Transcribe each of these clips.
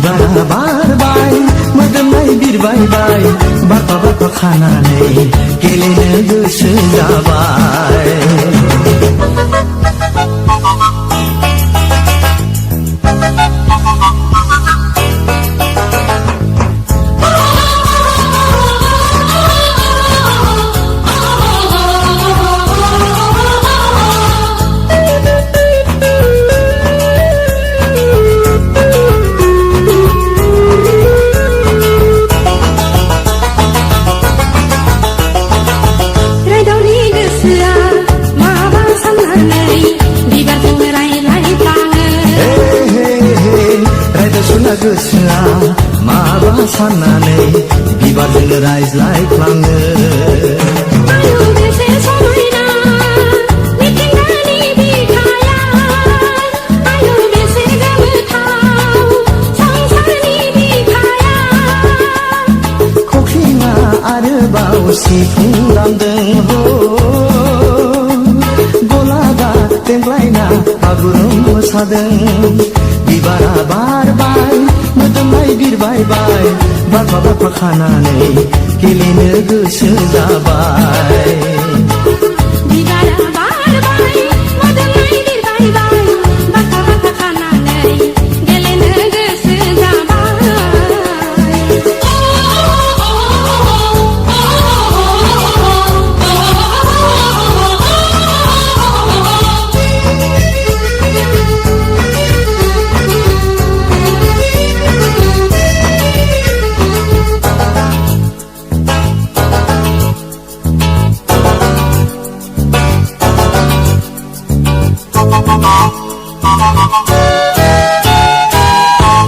बिबारा बारबाय मोदोमनाय बिरबायबाय बारफा बारफा खानानै गेलेनो गोसो जाबाय गोसोआ माबा साननानै बिबारजोंनो रायज्लायफ्लाङो आयौ बेसे समायना मिथिंगानि बिखाया आयौ बेसे गोमोथाव संसारनि बिखाया खख्रिङा आरोबाव सिफुं दामदों हो गलाबा देंग्लायना बागुरुम मोसादों बिबारा बारबाय मोदोमनाय बिरबायबाय बारफा बारफा खानानै गेलेनो गोसो जाबाय बिबारा बारबाय मोदोमनाय बिरबायबाय बारफा बारफा खानानै गेलेनो गोसो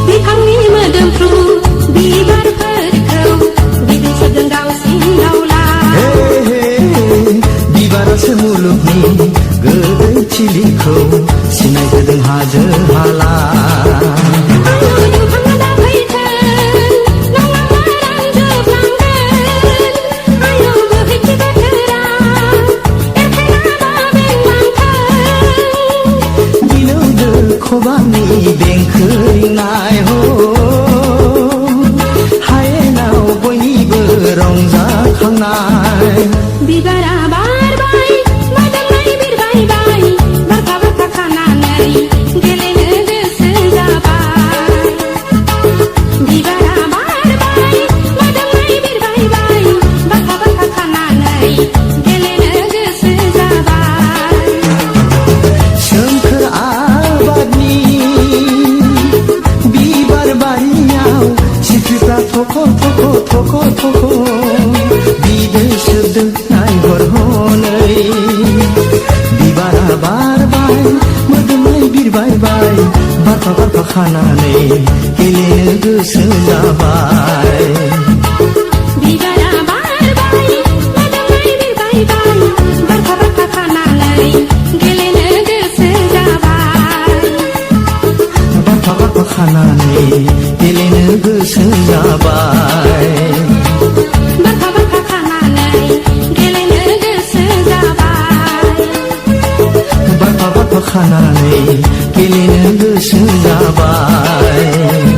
बिफांनि मोदोमफ्रु बिबारफोरखौ बिदै सोबदों दाउसिन दाउला बिबारासो मुलुगनि गोदै थिलिखौ सिनायहोदों हाजो हाला खबामनि देंखो रिंनाय हो हायेनाव बयनिबो रंजाखांनाय बिबारा बारबाय मोदोमनाय बिरबायबाय बारफा बारफा खानानै गेलेनो गोसो जाबाय बिबारा बारबाय मोदोमनाय बिरबायबाय बारफा बारफा खानानै गेलेनो गोसो जाबाय सोमखोर आबादनि बिबार बारियाव सिख्रिफ्रा थख' थख' थख' थख' बिदै सोबदों नायहर हनै बिबारा बारबाय मोदोमनाय बिरबायबाय बारफा बारफा खानानै गेलेनो गोसो जाबाय बिबारा बारबाय मोदोमनाय बिरबायबाय बारफा बारफा खानानै गेलेनो गोसो जाबाय बारफा बारफा खानानै गेलेनो गोसो जाबाय बारफा बारफा खानानै गेलेनो गोसो जाबाय बारफा बारफा खानानै गेलेनो गोसो जाबाय